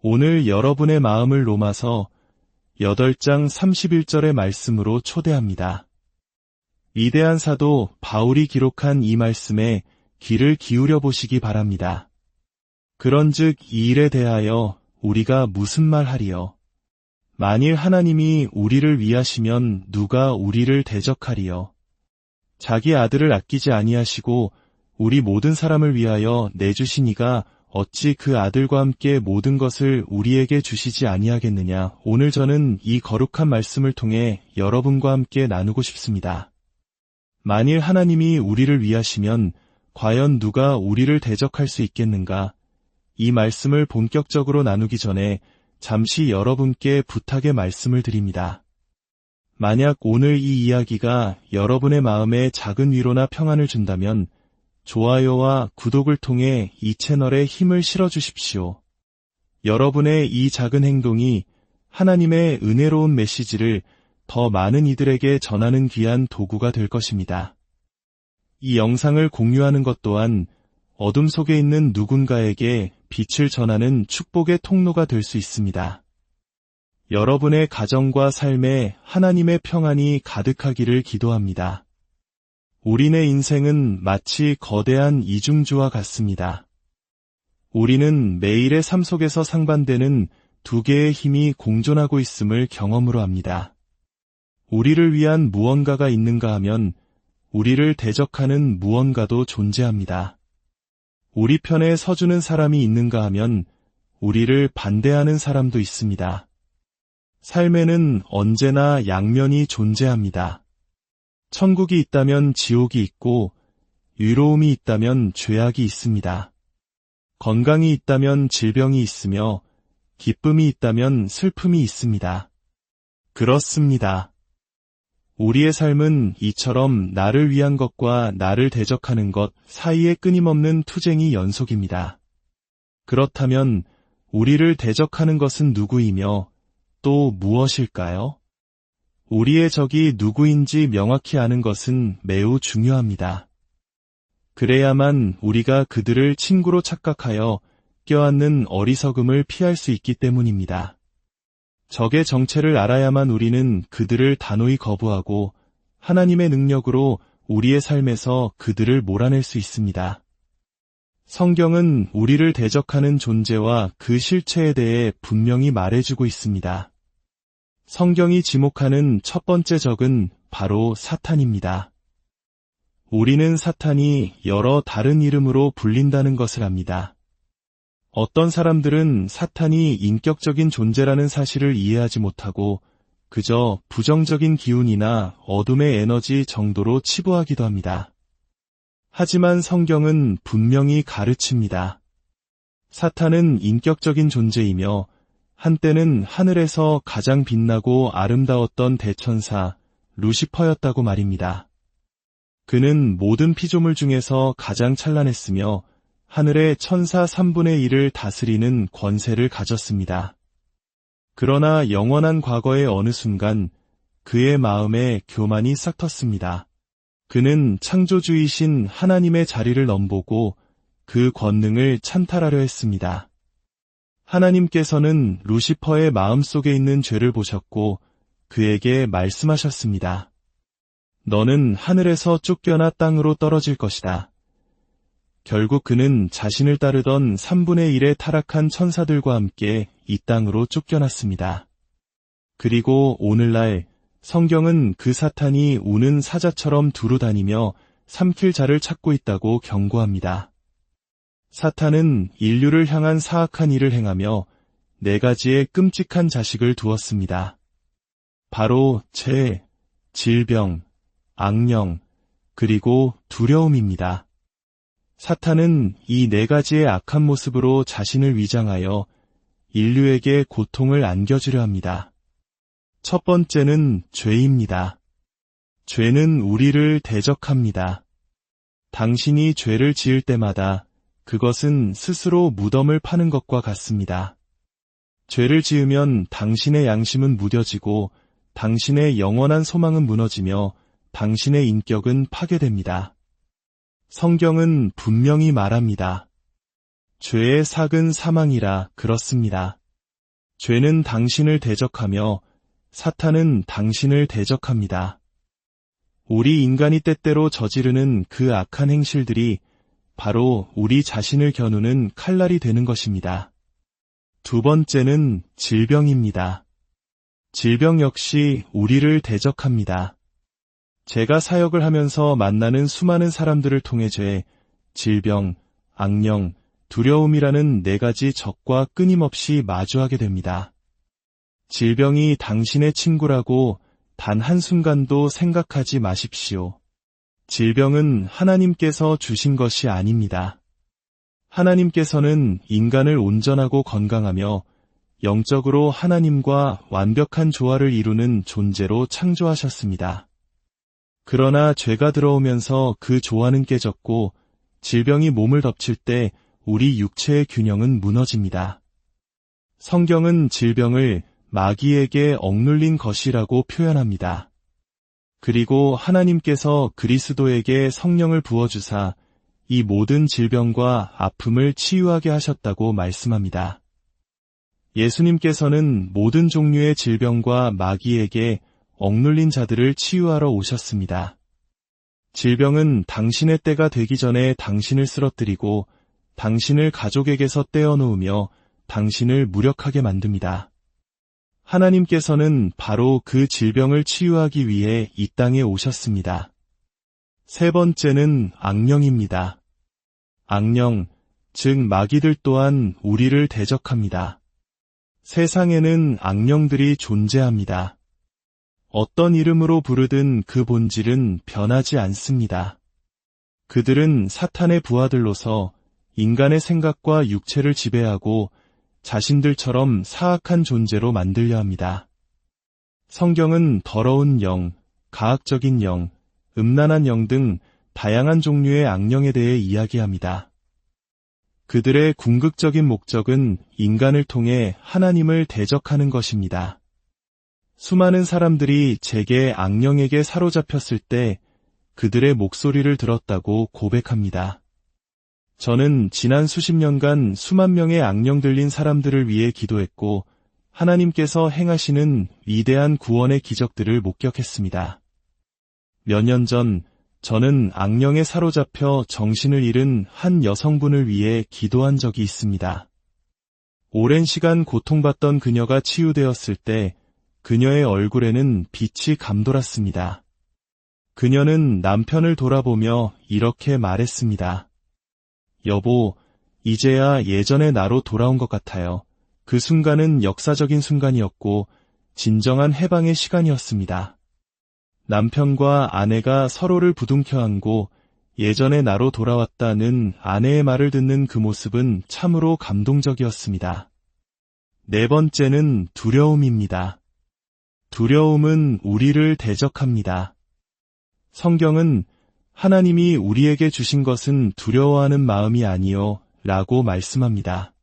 오늘 여러분의 마음을 로마서 8장 31절의 말씀으로 초대합니다. 위대한 사도 바울이 기록한 이 말씀에 귀를 기울여 보시기 바랍니다. 그런즉 이 일에 대하여 우리가 무슨 말하리요? 만일 하나님이 우리를 위하시면 누가 우리를 대적하리요? 자기 아들을 아끼지 아니하시고 우리 모든 사람을 위하여 내주신 이가 어찌 그 아들과 함께 모든 것을 우리에게 주시지 아니하겠느냐. 오늘 저는 이 거룩한 말씀을 통해 여러분과 함께 나누고 싶습니다. 만일 하나님이 우리를 위하시면 과연 누가 우리를 대적할 수 있겠는가? 이 말씀을 본격적으로 나누기 전에 잠시 여러분께 부탁의 말씀을 드립니다. 만약 오늘 이 이야기가 여러분의 마음에 작은 위로나 평안을 준다면 좋아요와 구독을 통해 이 채널에 힘을 실어주십시오. 여러분의 이 작은 행동이 하나님의 은혜로운 메시지를 더 많은 이들에게 전하는 귀한 도구가 될 것입니다. 이 영상을 공유하는 것 또한 어둠 속에 있는 누군가에게 빛을 전하는 축복의 통로가 될 수 있습니다. 여러분의 가정과 삶에 하나님의 평안이 가득하기를 기도합니다. 우리네 인생은 마치 거대한 이중주와 같습니다. 우리는 매일의 삶 속에서 상반되는 두 개의 힘이 공존하고 있음을 경험으로 합니다. 우리를 위한 무언가가 있는가 하면 우리를 대적하는 무언가도 존재합니다. 우리 편에 서주는 사람이 있는가 하면 우리를 반대하는 사람도 있습니다. 삶에는 언제나 양면이 존재합니다. 천국이 있다면 지옥이 있고, 유로움이 있다면 죄악이 있습니다. 건강이 있다면 질병이 있으며, 기쁨이 있다면 슬픔이 있습니다. 그렇습니다. 우리의 삶은 이처럼 나를 위한 것과 나를 대적하는 것 사이에 끊임없는 투쟁이 연속입니다. 그렇다면 우리를 대적하는 것은 누구이며 또 무엇일까요? 우리의 적이 누구인지 명확히 아는 것은 매우 중요합니다. 그래야만 우리가 그들을 친구로 착각하여 껴안는 어리석음을 피할 수 있기 때문입니다. 적의 정체를 알아야만 우리는 그들을 단호히 거부하고 하나님의 능력으로 우리의 삶에서 그들을 몰아낼 수 있습니다. 성경은 우리를 대적하는 존재와 그 실체에 대해 분명히 말해주고 있습니다. 성경이 지목하는 첫 번째 적은 바로 사탄입니다. 우리는 사탄이 여러 다른 이름으로 불린다는 것을 압니다. 어떤 사람들은 사탄이 인격적인 존재라는 사실을 이해하지 못하고 그저 부정적인 기운이나 어둠의 에너지 정도로 치부하기도 합니다. 하지만 성경은 분명히 가르칩니다. 사탄은 인격적인 존재이며 한때는 하늘에서 가장 빛나고 아름다웠던 대천사 루시퍼였다고 말입니다. 그는 모든 피조물 중에서 가장 찬란했으며 하늘의 천사 3분의 1을 다스리는 권세를 가졌습니다. 그러나 영원한 과거의 어느 순간 그의 마음에 교만이 싹 텄습니다. 그는 창조주이신 하나님의 자리를 넘보고 그 권능을 찬탈하려 했습니다. 하나님께서는 루시퍼의 마음속에 있는 죄를 보셨고 그에게 말씀하셨습니다. 너는 하늘에서 쫓겨나 땅으로 떨어질 것이다. 결국 그는 자신을 따르던 3분의 1의 타락한 천사들과 함께 이 땅으로 쫓겨났습니다. 그리고 오늘날 성경은 그 사탄이 우는 사자처럼 두루 다니며 삼킬 자를 찾고 있다고 경고합니다. 사탄은 인류를 향한 사악한 일을 행하며 4가지의 끔찍한 자식을 두었습니다. 바로 죄, 질병, 악령, 그리고 두려움입니다. 사탄은 이 4가지의 악한 모습으로 자신을 위장하여 인류에게 고통을 안겨주려 합니다. 첫 번째는 죄입니다. 죄는 우리를 대적합니다. 당신이 죄를 지을 때마다 그것은 스스로 무덤을 파는 것과 같습니다. 죄를 지으면 당신의 양심은 무뎌지고 당신의 영원한 소망은 무너지며 당신의 인격은 파괴됩니다. 성경은 분명히 말합니다. 죄의 삭은 사망이라 그렇습니다. 죄는 당신을 대적하며 사탄은 당신을 대적합니다. 우리 인간이 때때로 저지르는 그 악한 행실들이 바로 우리 자신을 겨누는 칼날이 되는 것입니다. 두 번째는 질병입니다. 질병 역시 우리를 대적합니다. 제가 사역을 하면서 만나는 수많은 사람들을 통해 죄, 질병, 악령, 두려움이라는 네 가지 적과 끊임없이 마주하게 됩니다. 질병이 당신의 친구라고 단 한순간도 생각하지 마십시오. 질병은 하나님께서 주신 것이 아닙니다. 하나님께서는 인간을 온전하고 건강하며 영적으로 하나님과 완벽한 조화를 이루는 존재로 창조하셨습니다. 그러나 죄가 들어오면서 그 조화는 깨졌고 질병이 몸을 덮칠 때 우리 육체의 균형은 무너집니다. 성경은 질병을 마귀에게 억눌린 것이라고 표현합니다. 그리고 하나님께서 그리스도에게 성령을 부어주사 이 모든 질병과 아픔을 치유하게 하셨다고 말씀합니다. 예수님께서는 모든 종류의 질병과 마귀에게 억눌린 자들을 치유하러 오셨습니다. 질병은 당신의 때가 되기 전에 당신을 쓰러뜨리고 당신을 가족에게서 떼어놓으며 당신을 무력하게 만듭니다. 하나님께서는 바로 그 질병을 치유하기 위해 이 땅에 오셨습니다. 세 번째는 악령입니다. 악령, 즉 마귀들 또한 우리를 대적합니다. 세상에는 악령들이 존재합니다. 어떤 이름으로 부르든 그 본질은 변하지 않습니다. 그들은 사탄의 부하들로서 인간의 생각과 육체를 지배하고 자신들처럼 사악한 존재로 만들려 합니다. 성경은 더러운 영, 가학적인 영, 음란한 영 등 다양한 종류의 악령에 대해 이야기합니다. 그들의 궁극적인 목적은 인간을 통해 하나님을 대적하는 것입니다. 수많은 사람들이 제게 악령에게 사로잡혔을 때 그들의 목소리를 들었다고 고백합니다. 저는 지난 수십 년간 수만 명의 악령 들린 사람들을 위해 기도했고 하나님께서 행하시는 위대한 구원의 기적들을 목격했습니다. 몇 년 전 저는 악령에 사로잡혀 정신을 잃은 한 여성분을 위해 기도한 적이 있습니다. 오랜 시간 고통받던 그녀가 치유되었을 때 그녀의 얼굴에는 빛이 감돌았습니다. 그녀는 남편을 돌아보며 이렇게 말했습니다. 여보, 이제야 예전의 나로 돌아온 것 같아요. 그 순간은 역사적인 순간이었고 진정한 해방의 시간이었습니다. 남편과 아내가 서로를 부둥켜 안고 예전의 나로 돌아왔다는 아내의 말을 듣는 그 모습은 참으로 감동적이었습니다. 네 번째는 두려움입니다. 두려움은 우리를 대적합니다. 성경은 하나님이 우리에게 주신 것은 두려워하는 마음이 아니요 라고 말씀합니다.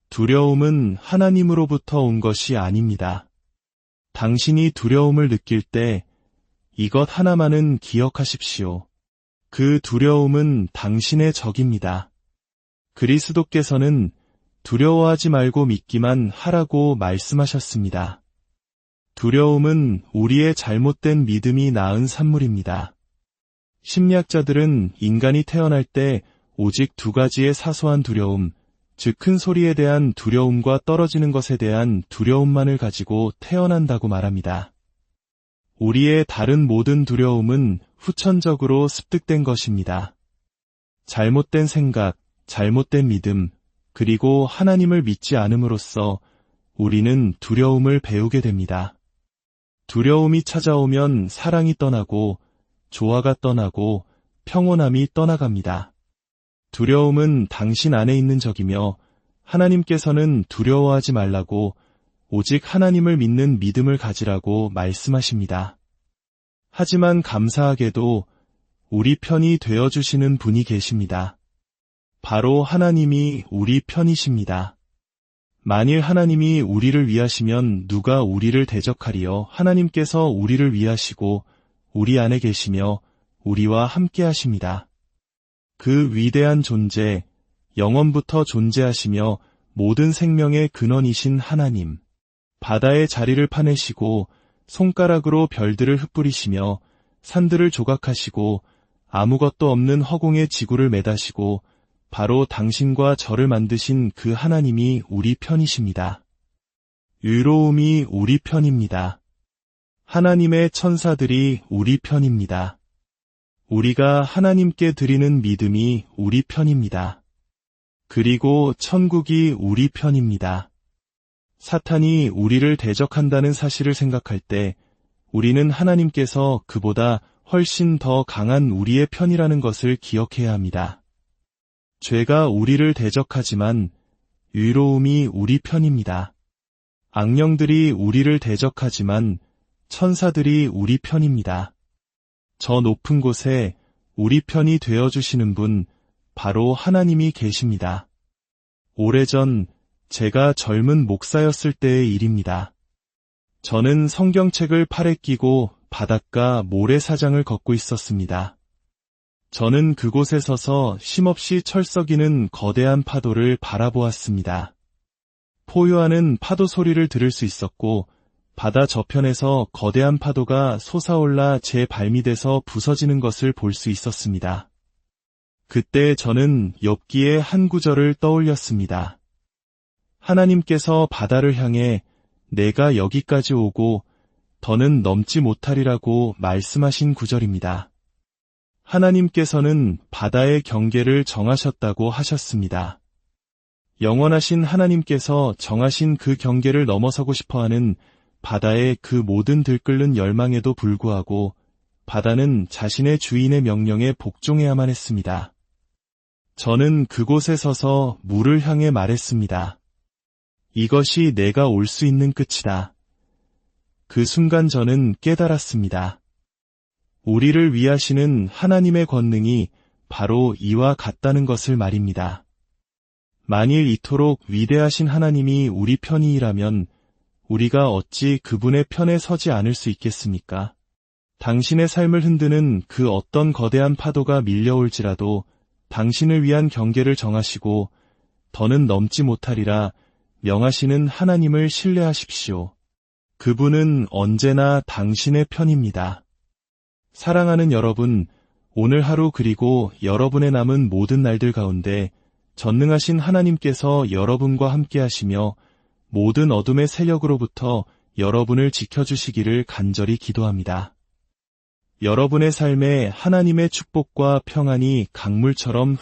두려움은 하나님으로부터 온 것이 아닙니다. 당신이 두려움을 느낄 때 이것 하나만은 기억하십시오. 그 두려움은 당신의 적입니다. 그리스도께서는 두려워하지 말고 믿기만 하라고 말씀하셨습니다. 두려움은 우리의 잘못된 믿음이 낳은 산물입니다. 심리학자들은 인간이 태어날 때 오직 두 가지의 사소한 두려움, 즉 큰 소리에 대한 두려움과 떨어지는 것에 대한 두려움만을 가지고 태어난다고 말합니다. 우리의 다른 모든 두려움은 후천적으로 습득된 것입니다. 잘못된 생각, 잘못된 믿음, 그리고 하나님을 믿지 않음으로써 우리는 두려움을 배우게 됩니다. 두려움이 찾아오면 사랑이 떠나고 조화가 떠나고 평온함이 떠나갑니다. 두려움은 당신 안에 있는 적이며 하나님께서는 두려워하지 말라고 오직 하나님을 믿는 믿음을 가지라고 말씀하십니다. 하지만 감사하게도 우리 편이 되어주시는 분이 계십니다. 바로 하나님이 우리 편이십니다. 만일 하나님이 우리를 위하시면 누가 우리를 대적하리요? 하나님께서 우리를 위하시고 우리 안에 계시며 우리와 함께 하십니다. 그 위대한 존재, 영원부터 존재하시며 모든 생명의 근원이신 하나님. 바다의 자리를 파내시고 손가락으로 별들을 흩뿌리시며 산들을 조각하시고 아무것도 없는 허공의 지구를 매다시고 바로 당신과 저를 만드신 그 하나님이 우리 편이십니다. 의로움이 우리 편입니다. 하나님의 천사들이 우리 편입니다. 우리가 하나님께 드리는 믿음이 우리 편입니다. 그리고 천국이 우리 편입니다. 사탄이 우리를 대적한다는 사실을 생각할 때 우리는 하나님께서 그보다 훨씬 더 강한 우리의 편이라는 것을 기억해야 합니다. 죄가 우리를 대적하지만 의로움이 우리 편입니다. 악령들이 우리를 대적하지만 천사들이 우리 편입니다. 저 높은 곳에 우리 편이 되어주시는 분, 바로 하나님이 계십니다. 오래전 제가 젊은 목사였을 때의 일입니다. 저는 성경책을 팔에 끼고 바닷가 모래사장을 걷고 있었습니다. 저는 그곳에 서서 쉼없이 철썩이는 거대한 파도를 바라보았습니다. 포효하는 파도 소리를 들을 수 있었고 바다 저편에서 거대한 파도가 솟아올라 제 발밑에서 부서지는 것을 볼 수 있었습니다. 그때 저는 욥기의 한 구절을 떠올렸습니다. 하나님께서 바다를 향해 내가 여기까지 오고 더는 넘지 못하리라고 말씀하신 구절입니다. 하나님께서는 바다의 경계를 정하셨다고 하셨습니다. 영원하신 하나님께서 정하신 그 경계를 넘어서고 싶어하는 바다의 그 모든 들끓는 열망에도 불구하고 바다는 자신의 주인의 명령에 복종해야만 했습니다. 저는 그곳에 서서 물을 향해 말했습니다. 이것이 내가 올 수 있는 끝이다. 그 순간 저는 깨달았습니다. 우리를 위하시는 하나님의 권능이 바로 이와 같다는 것을 말입니다. 만일 이토록 위대하신 하나님이 우리 편이라면 우리가 어찌 그분의 편에 서지 않을 수 있겠습니까? 당신의 삶을 흔드는 그 어떤 거대한 파도가 밀려올지라도 당신을 위한 경계를 정하시고 더는 넘지 못하리라 명하시는 하나님을 신뢰하십시오. 그분은 언제나 당신의 편입니다. 사랑하는 여러분, 오늘 하루 그리고 여러분의 남은 모든 날들 가운데 전능하신 하나님께서 여러분과 함께 하시며 모든 어둠의 세력으로부터 여러분을 지켜주시기를 간절히 기도합니다. 여러분의 삶에 하나님의 축복과 평안이 강물처럼